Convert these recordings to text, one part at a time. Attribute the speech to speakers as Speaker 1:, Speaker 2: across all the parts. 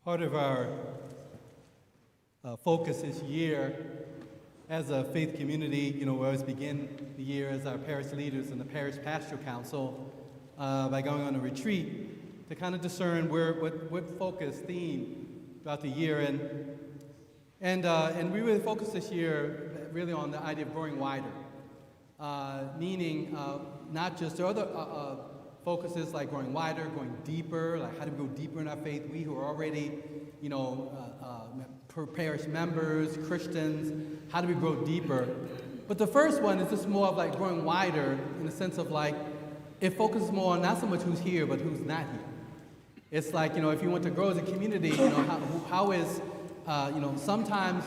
Speaker 1: Part of our focus this year as a faith community, we always begin the year as our parish leaders and the parish pastoral council by going on a retreat to kind of discern what focus, theme throughout the year. And we really focused this year really on the idea of growing wider, meaning not just there are other focuses like growing wider, going deeper, like how do we go deeper in our faith? We who are already, parish members, Christians, how do we grow deeper? But the first one is just more of like growing wider in the sense of like, it focuses more on not so much who's here, but who's not here. It's like, if you want to grow as a community, how is, sometimes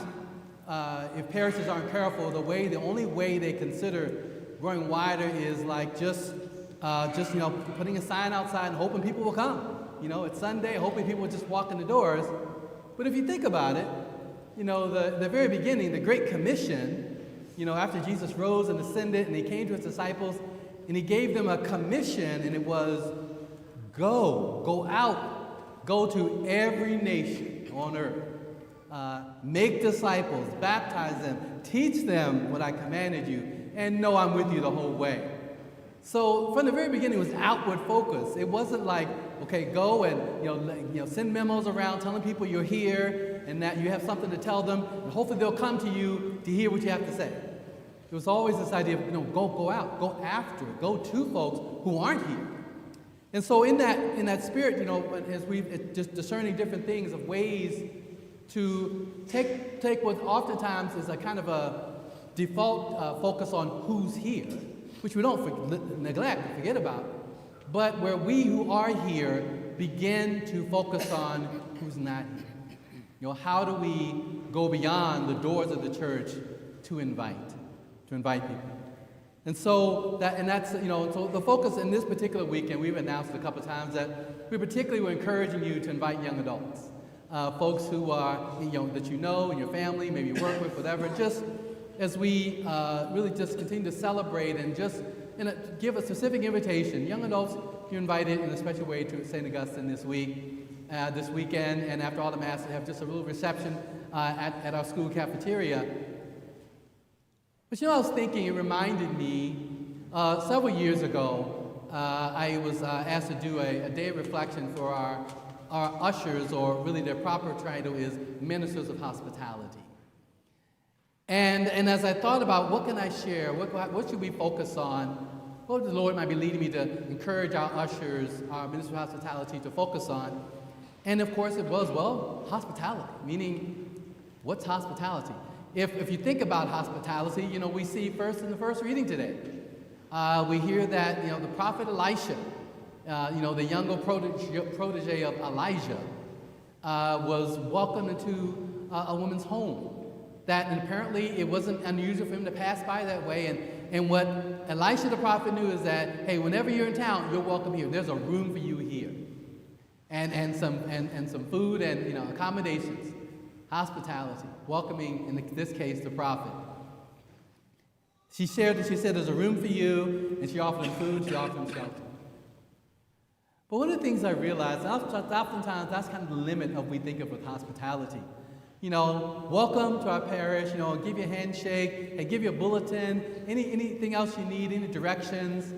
Speaker 1: if parishes aren't careful, the only way they consider growing wider is like just putting a sign outside and hoping people will come. It's Sunday, hoping people will just walk in the doors. But if you think about it, the very beginning, the Great Commission, after Jesus rose and ascended and he came to his disciples and he gave them a commission, and it was go out, go to every nation on earth, make disciples, baptize them, teach them what I commanded you, and know I'm with you the whole way. So from the very beginning, it was outward focus. It wasn't like, okay, go and send memos around telling people you're here and that you have something to tell them, and hopefully they'll come to you to hear what you have to say. It was always this idea of go out, go after it, go to folks who aren't here. And so in that spirit, as we've just discerning different things of ways to take what oftentimes is a kind of a default focus on who's here, which we don't neglect or forget about, but where we who are here begin to focus on who's not here. How do we go beyond the doors of the church to invite people? And so that's so the focus in this particular weekend, we've announced a couple of times that we particularly were encouraging you to invite young adults, folks who are that in your family, maybe you work with, whatever, just as we really just continue to celebrate and just give a specific invitation. Young adults, you're invited in a special way to St. Augustine this weekend, and after all the Mass, we have just a little reception at our school cafeteria. But I was thinking, it reminded me, several years ago, I was asked to do a day of reflection for our ushers, or really their proper title is Ministers of Hospitality. And as I thought about what can I share, what should we focus on, what the Lord might be leading me to encourage our ushers, our ministers of hospitality to focus on. And of course it was, hospitality, meaning what's hospitality? If you think about hospitality, we see first in the first reading today, we hear that, the prophet Elisha, the younger protege of Elijah, was welcomed into a woman's home. And apparently it wasn't unusual for him to pass by that way. And what Elisha the prophet knew is that, hey, whenever you're in town, you're welcome here. There's a room for you here. And some food and accommodations, hospitality, welcoming, in this case, the prophet. She said there's a room for you, and she offered him food, she offered him shelter. But one of the things I realized, oftentimes that's kind of the limit of what we think of with hospitality. Welcome to our parish, give you a handshake, and give you a bulletin, anything else you need, any directions,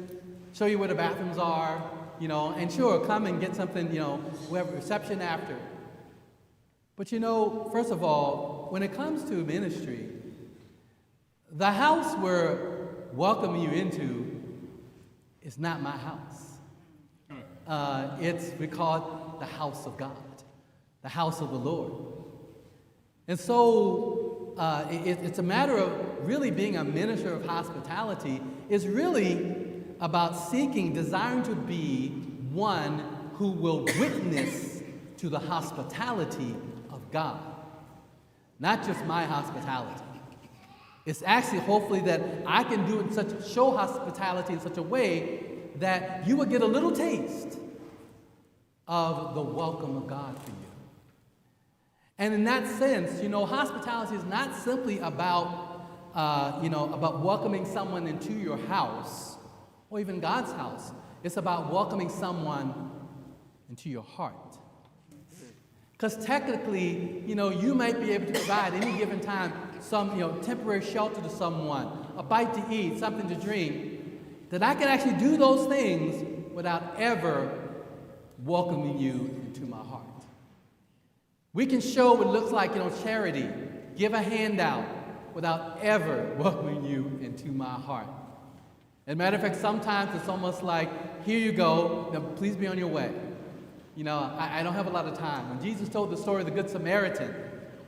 Speaker 1: show you where the bathrooms are, and sure, come and get something, we have a reception after. But first of all, when it comes to ministry, the house we're welcoming you into is not my house. We call it the house of God, the house of the Lord. And so it's a matter of really being a minister of hospitality is really about desiring to be one who will witness to the hospitality of God. Not just my hospitality. It's actually hopefully that I can show hospitality in such a way that you will get a little taste of the welcome of God for you. And in that sense, hospitality is not simply about welcoming someone into your house or even God's house. It's about welcoming someone into your heart. Because technically, you might be able to provide any given time some, temporary shelter to someone, a bite to eat, something to drink, that I can actually do those things without ever welcoming you into my heart. We can show what it looks like, charity, give a handout without ever welcoming you into my heart. As a matter of fact, sometimes it's almost like, here you go, now please be on your way. I don't have a lot of time. When Jesus told the story of the Good Samaritan,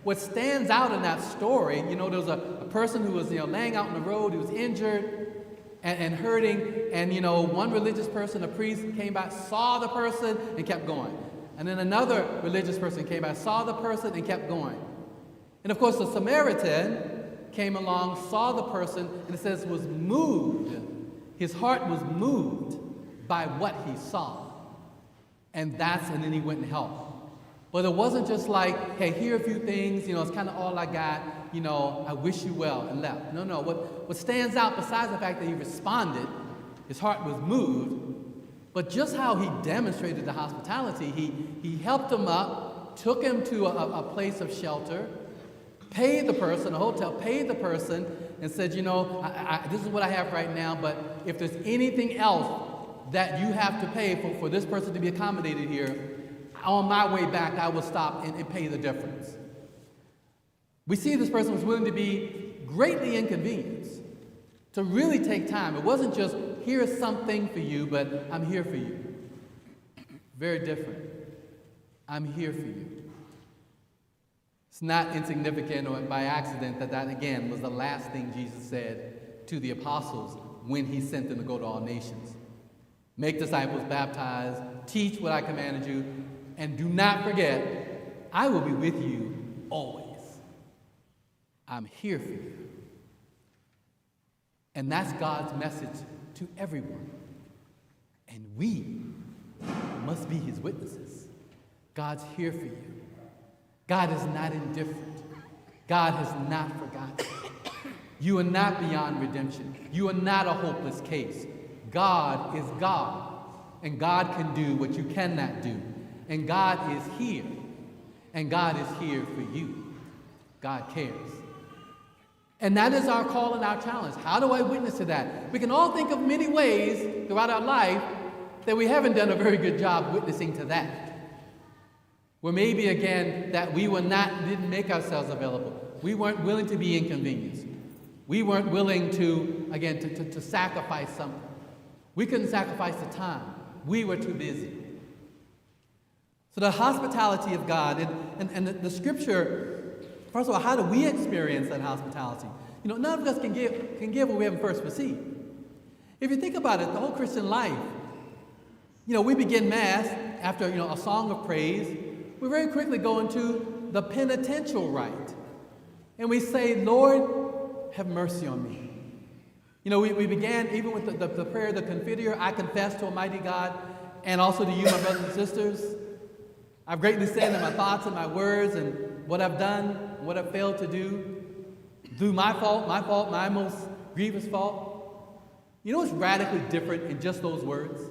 Speaker 1: what stands out in that story, there was a person who was, laying out on the road, who was injured and hurting, and, one religious person, a priest, came by, saw the person, and kept going. And then another religious person came by, saw the person, and kept going. And of course, the Samaritan came along, saw the person, and it says was moved. His heart was moved by what he saw. And then he went and helped. But it wasn't just like, hey, here are a few things, it's kind of all I got, I wish you well, and left. No. What stands out, besides the fact that he responded, his heart was moved, but just how he demonstrated the hospitality, he helped him up, took him to a place of shelter, paid the person, a hotel, paid the person, and said, this is what I have right now, but if there's anything else that you have to pay for this person to be accommodated here, on my way back, I will stop and pay the difference. We see this person was willing to be greatly inconvenienced, to really take time. It wasn't just, here's something for you, but I'm here for you. Very different. I'm here for you. It's not insignificant or by accident that again, was the last thing Jesus said to the apostles when he sent them to go to all nations. Make disciples, baptize, teach what I commanded you, and do not forget, I will be with you always. I'm here for you. And that's God's message to everyone. And we must be his witnesses. God's here for you. God is not indifferent. God has not forgotten. You are not beyond redemption. You are not a hopeless case. God is God, and God can do what you cannot do. And God is here, and God is here for you. God cares. And that is our call and our challenge. How do I witness to that? We can all think of many ways throughout our life that we haven't done a very good job witnessing to that. Where maybe, again, that we didn't make ourselves available. We weren't willing to be inconvenienced. We weren't willing to, again, to sacrifice something. We couldn't sacrifice the time. We were too busy. So the hospitality of God, and the scripture, first of all, how do we experience that hospitality? None of us can give what we haven't first received. If you think about it, the whole Christian life, we begin Mass after, a song of praise. We very quickly go into the penitential rite. And we say, Lord, have mercy on me. We began even with the prayer of the Confiteor, I confess to Almighty God, and also to you, my brothers and sisters. I've greatly sinned in my thoughts and my words and what I've done, what I've failed to do, through my fault, my most grievous fault. You know what's radically different in just those words?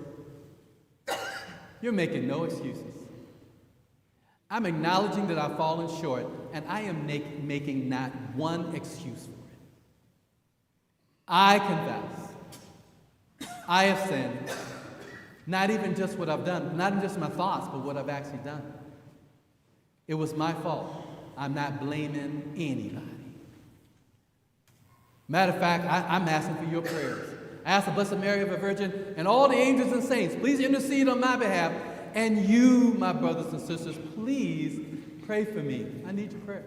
Speaker 1: You're making no excuses. I'm acknowledging that I've fallen short, and I am making not one excuse for it. I confess. I have sinned. Not even just what I've done, not even just my thoughts, but what I've actually done. It was my fault. I'm not blaming anybody. Matter of fact, I'm asking for your prayers. I ask the Blessed Mary of a Virgin and all the angels and saints, please intercede on my behalf. And you, my brothers and sisters, please pray for me. I need your prayer.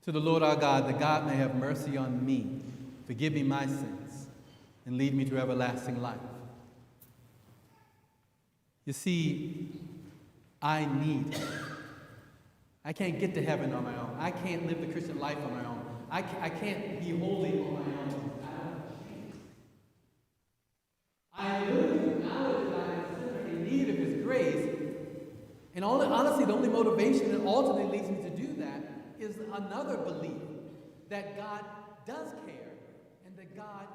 Speaker 1: To the Lord our God, that God may have mercy on me, forgive me my sins, and lead me to everlasting life. You see, I need Him. I can't get to heaven on my own. I can't live the Christian life on my own. I can't be holy on my own. I literally acknowledge that I am a sinner in need of His grace. And honestly, the only motivation that ultimately leads me to do that is another belief that God does care and that God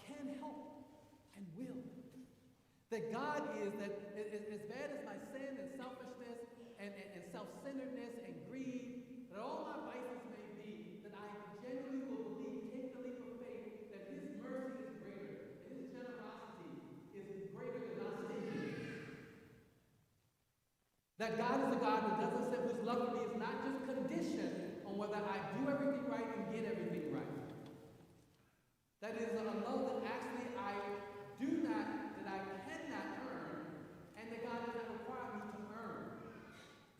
Speaker 1: can help and will. That God is, that as bad as my sin and selfishness and that God is a God who doesn't say, whose love for me is not just conditioned on whether I do everything right and get everything right. That is a love that actually I do not, that I cannot earn, and that God does not require me to earn.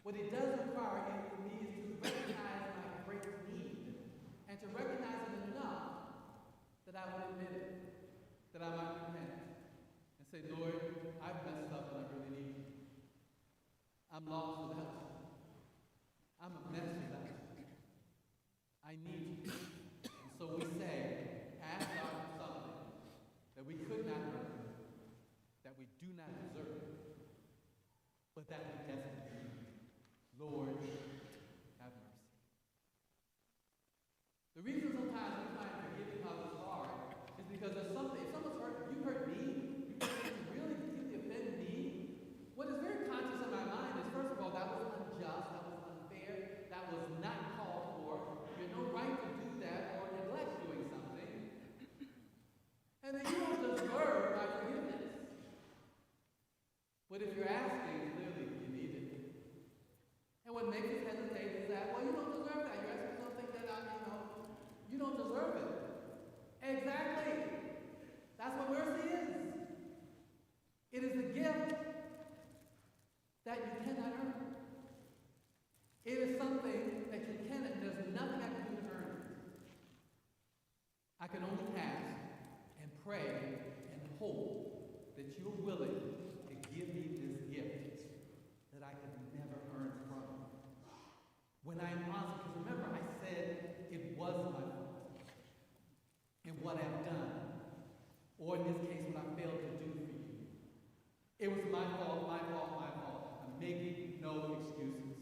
Speaker 1: What He does require in me is to recognize my great need, and to recognize it enough that I would admit it, that I might repent, and say, Lord, I've messed up and I really need You. I'm lost without You. I'm a mess without You. I need You. And so we say, ask God for something that we could not earn, that we do not deserve, but that we desperately need. Lord, have mercy. The reason sometimes we find forgiving others hard is because there's something, if someone's hurt, you hurt me, you really deeply offend me, what is very conscious in my mind is, first of all, that was unjust, that was unfair, that was not called for. You have no right to do that or neglect doing something. And then you don't deserve my forgiveness. But if you're asking, clearly you need it. And what makes us hesitate is that, well, you don't deserve that. You're asking something that you don't deserve it. Exactly. That's what mercy is. It is a gift that you cannot earn. It is something that you cannot, there's nothing I can do to earn it. I can only ask and pray and hope that you're willing to give me this gift that I could never earn from. When I am honest, because remember, I said it was my fault. And what I've done, or in this case, what I failed to do for You. It was my fault, my fault, my fault. I'm making no excuses.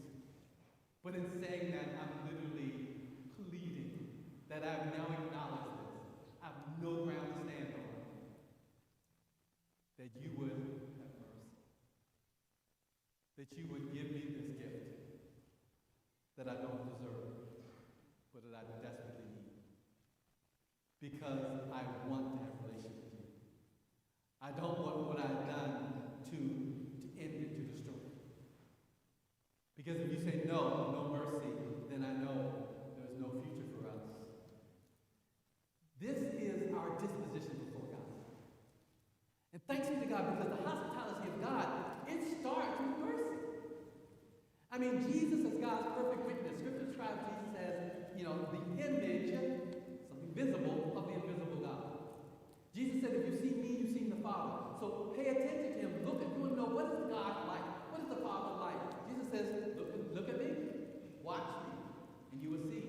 Speaker 1: But in saying that, I'm literally pleading that I've now acknowledged this. I have no ground to stand on. That You would have mercy. That You would give me this gift that I don't deserve, but that I desperately need. Because I want to have a relationship with You. I don't want what I've done to end it, to destroy it. Because if You say no mercy, then I know there's no future for us. This is our disposition before God. And thanks be to God, because the hospitality of God, it starts with mercy. I mean, Jesus is God's perfect witness. Scripture describes Jesus as, the image, something visible, of the invisible God. Jesus said, if you see me, you've seen the Father. So pay attention to Him. Look at, you want to know, what is God like? What is the Father like? Jesus says, look at me, watch me, and you will see.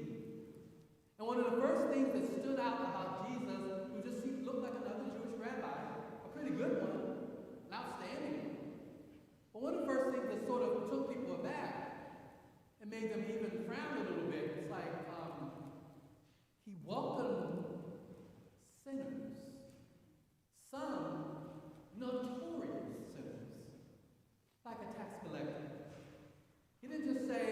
Speaker 1: And one of the first things that stood out about Jesus, who just looked like another Jewish rabbi, a pretty good one, an outstanding one. But one of the first things that sort of took people aback and made them even frown a little bit, it's like He welcomed sinners, some notorious sinners, like a tax collector. He didn't just say,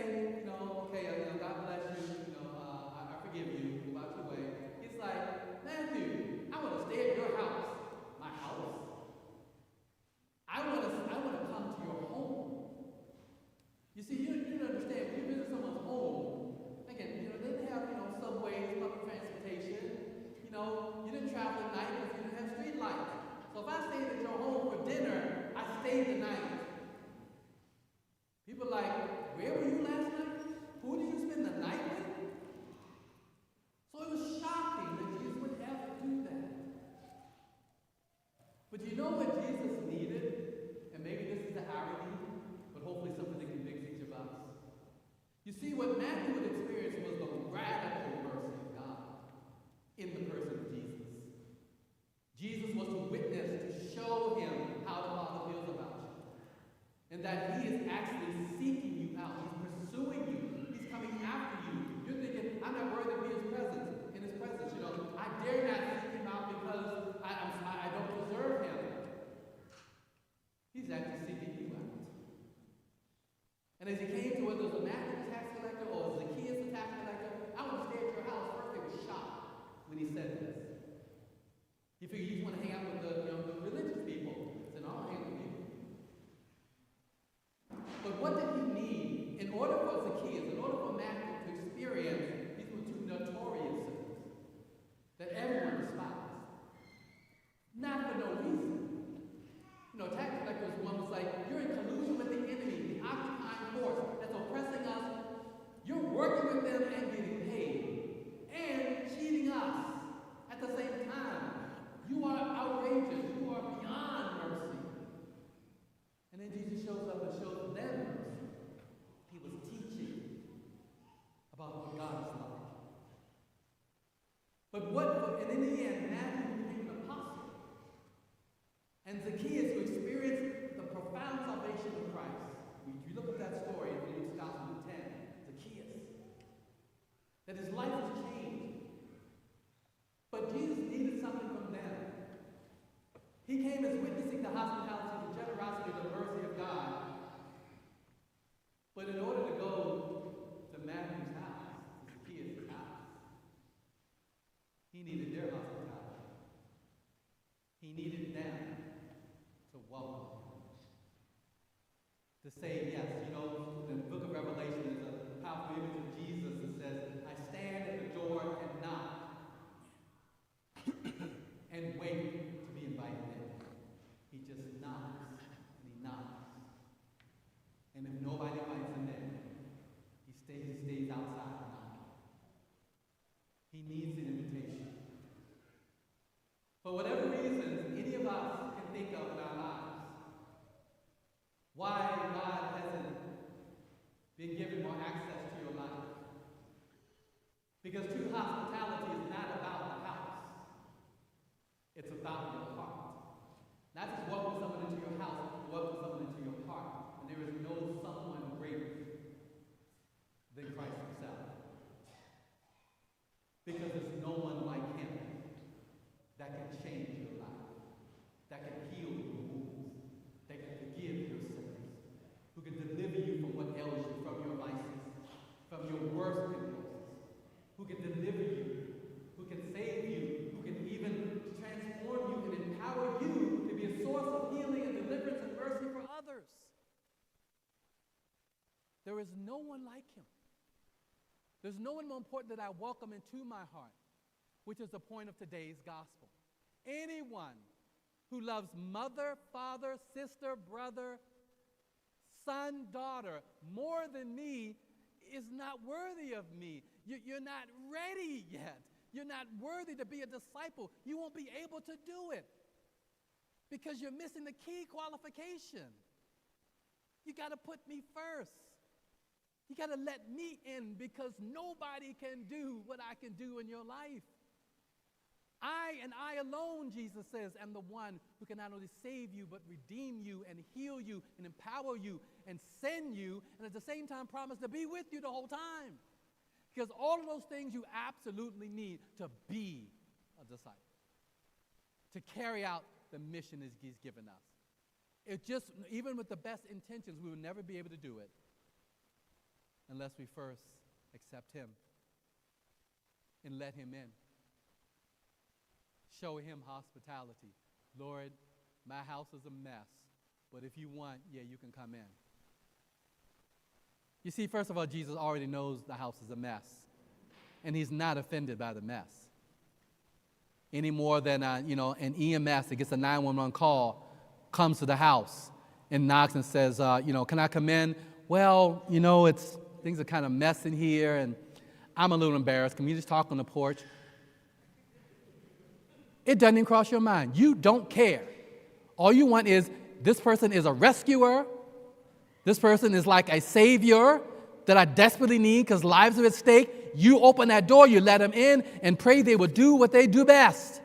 Speaker 1: okay, God bless you, I forgive you, go out your way. It's like, Matthew, I want to stay at your house. My house? I want to come to your home. You see, you don't understand. When you visit someone's home, again, they didn't have, subways, public transportation. You didn't travel at night because you didn't have street lights. So if I stayed at your home for dinner, I stayed the night. People are like, where were you last night? Who did you spend the night with? So it was shocking that Jesus would ever do that. But you know what Jesus needed? And maybe this is the irony, but hopefully something that convicts each of us. You see, what Matthew would experience was the radical mercy of God in the person of Jesus. Jesus was to witness, to show him how the Father feels about you. And that He is actually seeking you out. He's pursuing you. He's coming after you. You're thinking, I'm not worthy to be in His presence. I dare not seek Him out because I don't deserve Him. He's actually seeking you out. And as He came to whether it was a Matthew the tax collector or Zacchaeus the tax collector, I want to stay at your house. First, they were shocked when He said this. He figured you just want to hang out with the religious people. He said, no, I don't hang with you. But what did He order for Zacchaeus, in order for Matthew to experience, these were two notorious sins that everyone despised. Not for no reason. You know, tax collectors, one was like, you're in collusion with the enemy, the occupying force that's oppressing us. You're working with them and getting paid. And cheating us at the same time. You are outrageous. You are beyond mercy. And then Jesus shows up and shows them mercy. He was teaching about what God is like. And in the end, Matthew became an apostle. And Zacchaeus, who experienced the profound salvation of Christ. You look at that story in Luke's Gospel, Luke 10, Zacchaeus. That his life was changed. But Jesus needed something from them. He came as witnessing the hospitality, the generosity, the mercy of God. But in order to go to Matthew's house, to Zacchaeus' house, he needed their hospitality. He needed them to welcome him. To say yes. You know, in the book of Revelation, there's a powerful image of Jesus that says, I stand at the door and knock and wait to be invited in. He just knocks and he knocks. And if nobody invites him in, he stays outside knocking. He needs an invitation. For whatever reasons any of us can think of in our lives, why God hasn't been given more access to your life. Because true hospitality is not about the house. It's about your heart. Not just welcome someone into your house, but welcome someone into your heart. And there is no someone greater than Christ himself. Because there's no one like him that can change your life, that can heal your wounds, that can forgive your sins, who can deliver you from what ails you, from your vices, from your worst impulses, who can deliver you, who can save you, who can even transform you and empower you to be a source of healing and deliverance and mercy for others. There is no one like him. There's no one more important that I welcome into my heart, which is the point of today's gospel. Anyone who loves mother, father, sister, brother, son, daughter more than me is not worthy of me. You're not ready yet. You're not worthy to be a disciple. You won't be able to do it because you're missing the key qualification. You got to put me first. You got to let me in because nobody can do what I can do in your life. I and I alone, Jesus says, am the one who can not only save you, but redeem you and heal you and empower you and send you, and at the same time promise to be with you the whole time. Because all of those things you absolutely need to be a disciple, to carry out the mission that he's given us. It just, even with the best intentions, we will never be able to do it unless we first accept him and let him in. Show him hospitality. Lord, my house is a mess, but if you want, you can come in. You see, first of all, Jesus already knows the house is a mess, and he's not offended by the mess. Any more than, an EMS that gets a 911 call, comes to the house and knocks and says, can I come in? Well, things are kind of mess in here, and I'm a little embarrassed. Can we just talk on the porch? It doesn't even cross your mind. You don't care. All you want is, this person is a rescuer. This person is like a savior that I desperately need because lives are at stake. You open that door, you let them in, and pray they will do what they do best.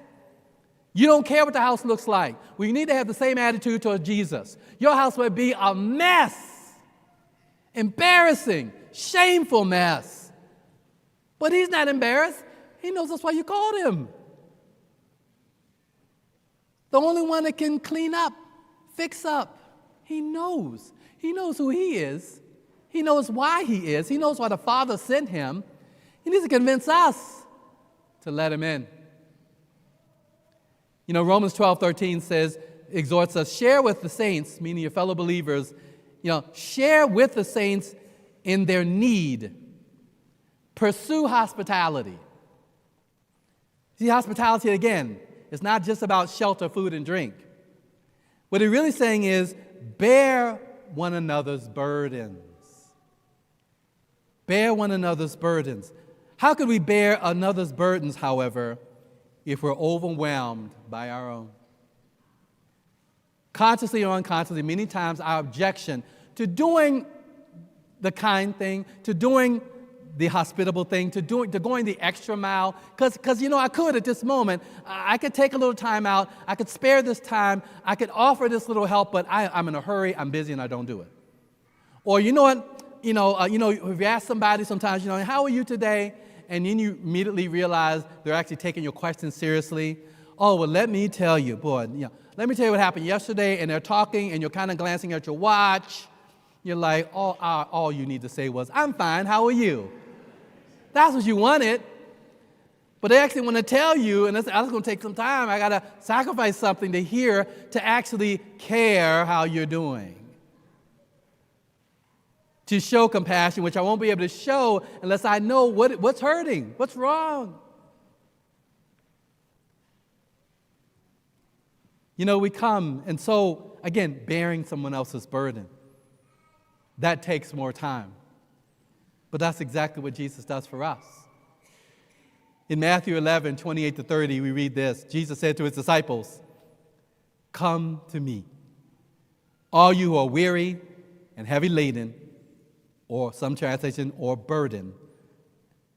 Speaker 1: You don't care what the house looks like. We need to have the same attitude towards Jesus. Your house would be a mess. Embarrassing, shameful mess. But he's not embarrassed. He knows that's why you called him. The only one that can clean up, fix up. He knows. He knows who he is. He knows why he is. He knows why the Father sent him. He needs to convince us to let him in. Romans 12:13 exhorts us, share with the saints, meaning your fellow believers, share with the saints in their need. Pursue hospitality. See, hospitality, again, is not just about shelter, food, and drink. What he's really saying is, bear one another's burdens. Bear one another's burdens. How could we bear another's burdens, however, if we're overwhelmed by our own? Consciously or unconsciously, many times our objection to doing the kind thing, to doing the hospitable thing, to going the extra mile, because I could at this moment, I could take a little time out, I could spare this time, I could offer this little help, but I'm in a hurry, I'm busy, and I don't do it. Or you know what, if you ask somebody sometimes, how are you today? And then you immediately realize they're actually taking your question seriously. Oh, well, let me tell you, boy, let me tell you what happened yesterday, and they're talking, and you're kind of glancing at your watch. You're like, all you need to say was, I'm fine, how are you? That's what you wanted. But they actually want to tell you, and that's going to take some time. I got to sacrifice something to hear to actually care how you're doing. To show compassion, which I won't be able to show unless I know what's hurting, what's wrong. We come, and so, again, bearing someone else's burden. That takes more time. But that's exactly what Jesus does for us. In Matthew 11, 28 to 30, we read this. Jesus said to his disciples, "Come to me, all you who are weary and heavy laden," or some translation, or burden,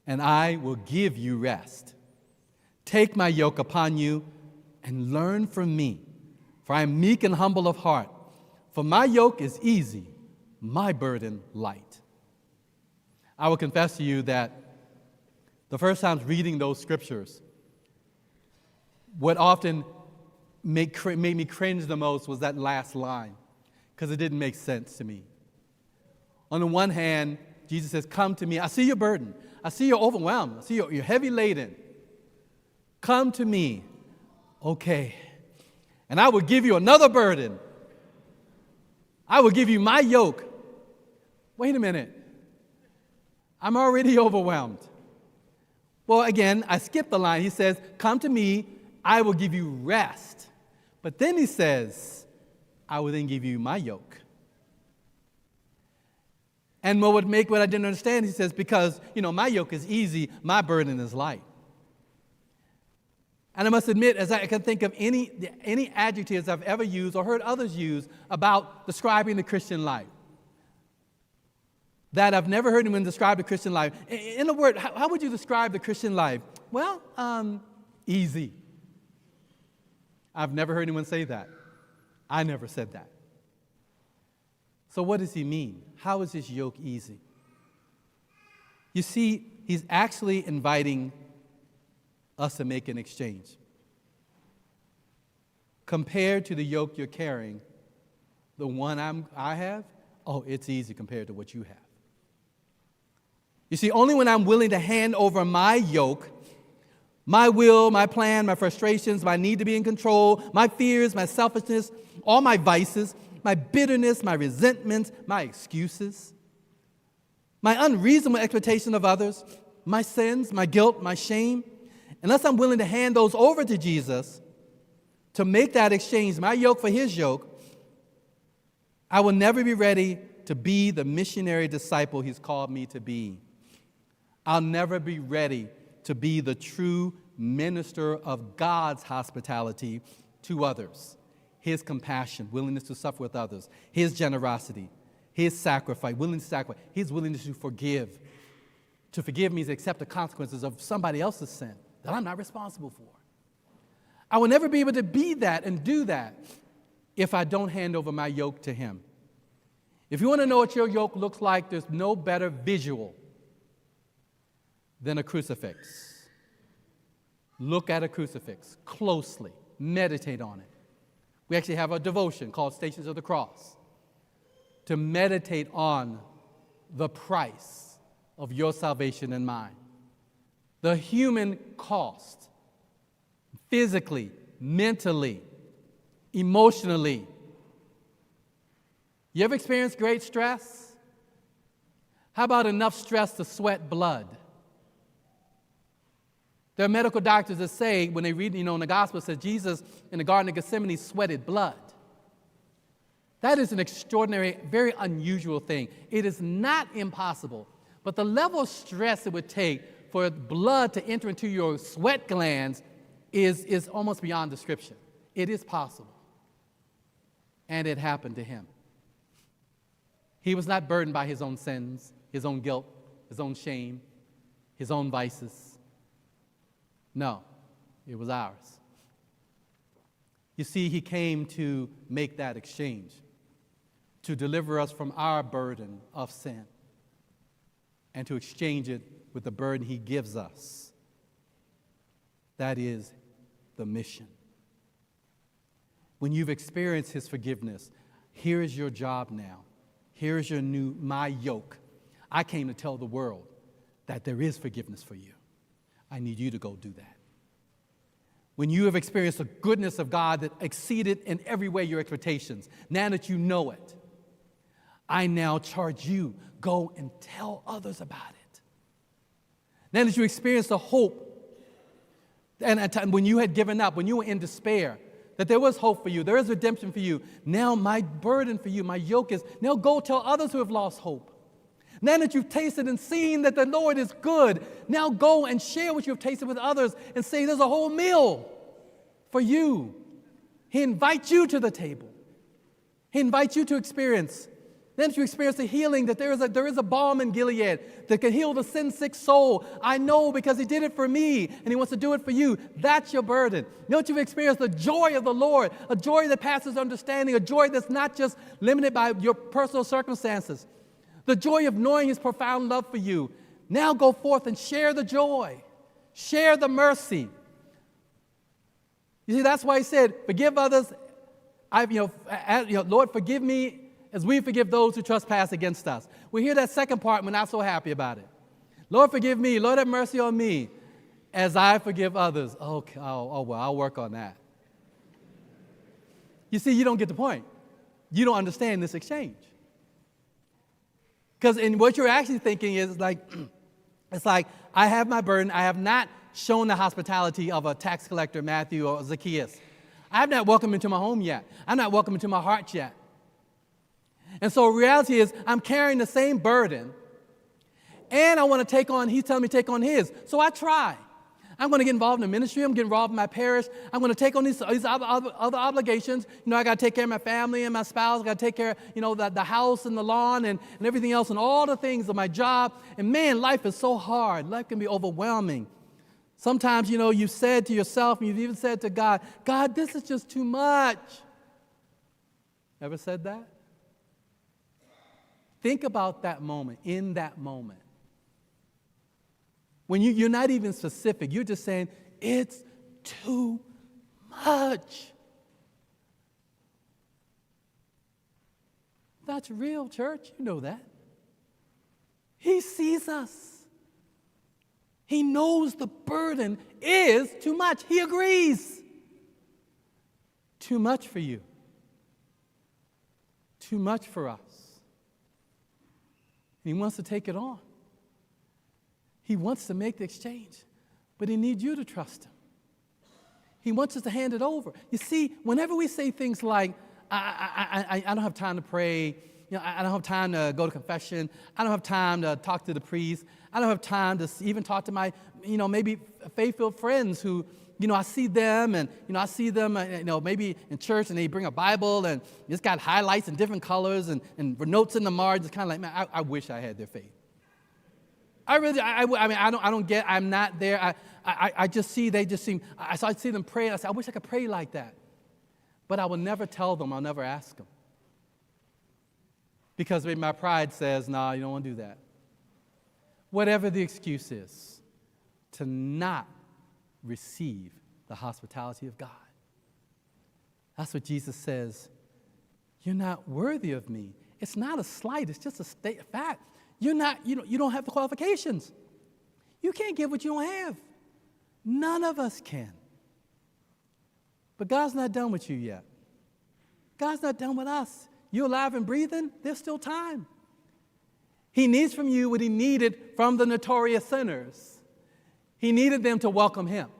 Speaker 1: "and I will give you rest. Take my yoke upon you and learn from me, for I am meek and humble of heart. For my yoke is easy, my burden light." I will confess to you that the first times reading those scriptures, what often made me cringe the most was that last line, because it didn't make sense to me. On the one hand, Jesus says, "Come to me. I see your burden. I see you're overwhelmed. I see you're heavy laden. Come to me." Okay. "And I will give you another burden. I will give you my yoke." Wait a minute. I'm already overwhelmed. Well, again, I skipped the line. He says, "Come to me, I will give you rest." But then he says, "I will then give you my yoke." And what I didn't understand, he says, because, my yoke is easy, my burden is light. And I must admit, as I can think of any adjectives I've ever used or heard others use about describing the Christian life, that I've never heard anyone describe the Christian life. In a word, how would you describe the Christian life? Well, easy. I've never heard anyone say that. I never said that. So what does he mean? How is his yoke easy? You see, he's actually inviting us to make an exchange. Compared to the yoke you're carrying, the one I have, it's easy compared to what you have. You see, only when I'm willing to hand over my yoke, my will, my plan, my frustrations, my need to be in control, my fears, my selfishness, all my vices, my bitterness, my resentments, my excuses, my unreasonable expectation of others, my sins, my guilt, my shame, unless I'm willing to hand those over to Jesus to make that exchange, my yoke for his yoke, I will never be ready to be the missionary disciple he's called me to be. I'll never be ready to be the true minister of God's hospitality to others. His compassion, willingness to suffer with others, his generosity, his sacrifice, willingness to sacrifice, his willingness to forgive. To forgive means accept the consequences of somebody else's sin that I'm not responsible for. I will never be able to be that and do that if I don't hand over my yoke to him. If you want to know what your yoke looks like, there's no better visual than a crucifix. Look at a crucifix closely. Meditate on it. We actually have a devotion called Stations of the Cross to meditate on the price of your salvation and mine. The human cost, physically, mentally, emotionally. You ever experienced great stress? How about enough stress to sweat blood? There are medical doctors that say, when they read, in the gospel, it says Jesus in the Garden of Gethsemane sweated blood. That is an extraordinary, very unusual thing. It is not impossible, but the level of stress it would take for blood to enter into your sweat glands is almost beyond description. It is possible. And it happened to him. He was not burdened by his own sins, his own guilt, his own shame, his own vices. No, it was ours. You see, he came to make that exchange, to deliver us from our burden of sin and to exchange it with the burden he gives us. That is the mission. When you've experienced his forgiveness, here is your job now. Here is my yoke. I came to tell the world that there is forgiveness for you. I need you to go do that. When you have experienced the goodness of God that exceeded in every way your expectations, now that you know it, I now charge you, go and tell others about it. Now that you experience the hope, and at time when you had given up, when you were in despair, that there was hope for you, there is redemption for you. Now my burden for you, my yoke is, now go tell others who have lost hope. Now that you've tasted and seen that the Lord is good, now go and share what you've tasted with others and say there's a whole meal for you. He invites you to the table. He invites you to experience. Then you experience the healing, that there is a balm in Gilead that can heal the sin-sick soul. I know because he did it for me, and he wants to do it for you. That's your burden. Don't you experience the joy of the Lord, a joy that passes understanding, a joy that's not just limited by your personal circumstances. The joy of knowing his profound love for you. Now go forth and share the joy. Share the mercy. You see, that's why he said, forgive others. Lord, forgive me as we forgive those who trespass against us. We hear that second part, and we're not so happy about it. Lord, forgive me. Lord, have mercy on me as I forgive others. Well, I'll work on that. You see, you don't get the point. You don't understand this exchange. Because in what you're actually thinking is like, it's like, I have my burden. I have not shown the hospitality of a tax collector, Matthew or Zacchaeus. I have not welcomed him into my home yet. I'm not welcomed into my heart yet. And so reality is I'm carrying the same burden, and I want to he's telling me to take on his. So I try. I'm going to get involved in the ministry. I'm getting involved in my parish. I'm going to take on these other obligations. I got to take care of my family and my spouse. I got to take care of, the house and the lawn and everything else and all the things of my job. And man, life is so hard. Life can be overwhelming. Sometimes, you've said to yourself, and you've even said to God, God, this is just too much. Ever said that? Think about that moment, in that moment. When you're not even specific, you're just saying, it's too much. That's real, church. You know that. He sees us. He knows the burden is too much. He agrees. Too much for you. Too much for us. He wants to take it on. He wants to make the exchange, but he needs you to trust him. He wants us to hand it over. You see, whenever we say things like, I don't have time to pray, I don't have time to go to confession, I don't have time to talk to the priest, I don't have time to even talk to my, maybe faith-filled friends who, I see them and, I see them, maybe in church and they bring a Bible and it's got highlights in different colors and notes in the margins. It's kind of like, man, I wish I had their faith. I don't get, I'm not there. I just see, they just seem, I see them pray and I say, I wish I could pray like that. But I will never tell them, I'll never ask them. Because maybe my pride says, no, you don't want to do that. Whatever the excuse is, to not receive the hospitality of God. That's what Jesus says. You're not worthy of me. It's not a slight, it's just a fact. You don't have the qualifications. You can't give what you don't have. None of us can. But God's not done with you yet. God's not done with us. You're alive and breathing, there's still time. He needs from you what he needed from the notorious sinners. He needed them to welcome him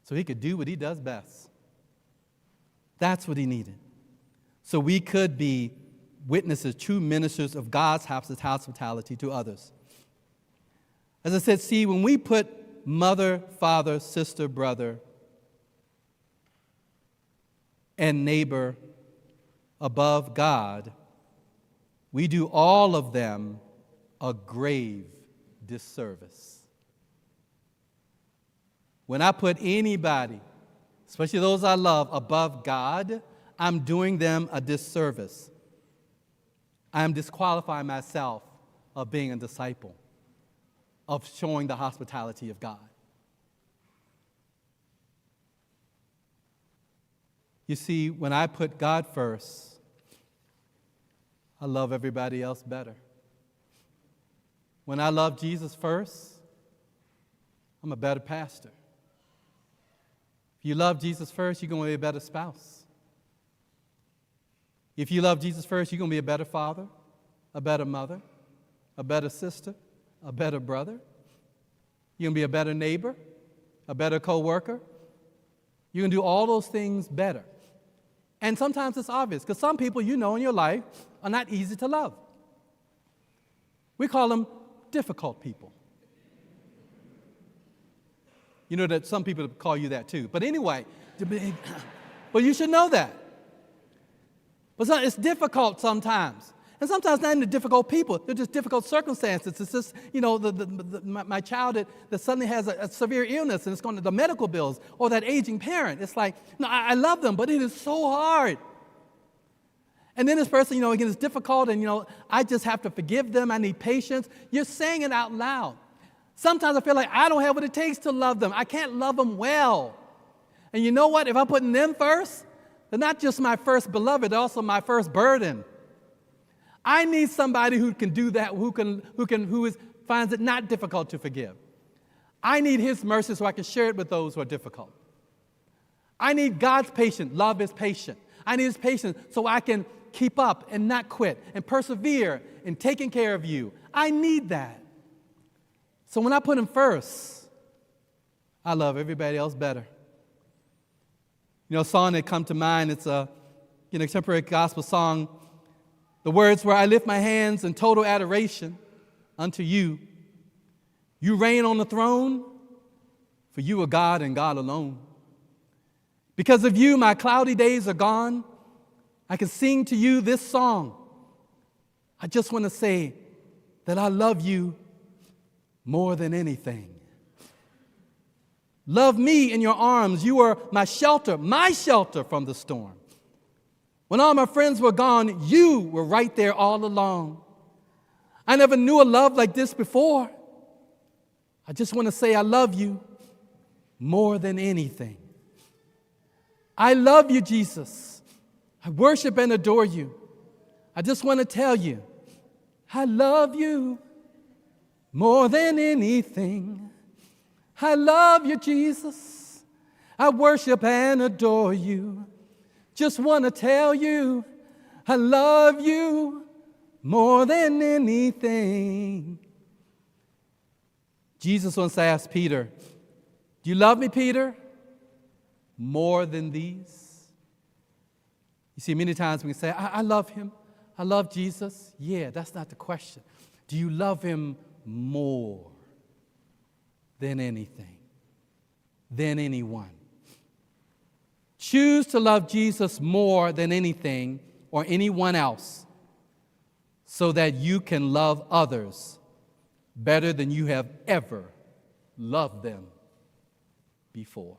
Speaker 1: so he could do what he does best. That's what he needed. So we could be witnesses, true ministers of God's hospitality to others. As I said, see, when we put mother, father, sister, brother, and neighbor above God, we do all of them a grave disservice. When I put anybody, especially those I love, above God, I'm doing them a disservice. I'm disqualifying myself of being a disciple, of showing the hospitality of God. You see, when I put God first, I love everybody else better. When I love Jesus first, I'm a better pastor. If you love Jesus first, you're going to be a better spouse. If you love Jesus first, you're going to be a better father, a better mother, a better sister, a better brother. You're going to be a better neighbor, a better co-worker. You're going to do all those things better. And sometimes it's obvious, because some people you know in your life are not easy to love. We call them difficult people. You know that some people call you that too. But anyway, but you should know that. But it's difficult sometimes. And sometimes not even difficult people. They're just difficult circumstances. It's just, my child that suddenly has a severe illness and it's going to the medical bills, or that aging parent. It's like, no, I love them, but it is so hard. And then this person, again, it's difficult and, I just have to forgive them. I need patience. You're saying it out loud. Sometimes I feel like I don't have what it takes to love them. I can't love them well. And you know what? If I'm putting them first, they're not just my first beloved, they're also my first burden. I need somebody who can do that, who finds it not difficult to forgive. I need his mercy so I can share it with those who are difficult. I need God's patience. Love is patient. I need his patience so I can keep up and not quit and persevere in taking care of you. I need that. So when I put him first, I love everybody else better. A song that come to mind, it's a contemporary gospel song. The words where I lift my hands in total adoration unto you. You reign on the throne, for you are God and God alone. Because of you, my cloudy days are gone. I can sing to you this song. I just want to say that I love you more than anything. Love me in your arms. You are my shelter from the storm. When all my friends were gone, you were right there all along. I never knew a love like this before. I just want to say I love you more than anything. I love you, Jesus. I worship and adore you. I just want to tell you, I love you more than anything. I love you, Jesus. I worship and adore you. Just want to tell you, I love you more than anything. Jesus once asked Peter, do you love me, Peter, more than these? You see, many times we can say, I love him. I love Jesus. Yeah, that's not the question. Do you love him more than anything, than anyone? Choose to love Jesus more than anything or anyone else so that you can love others better than you have ever loved them before.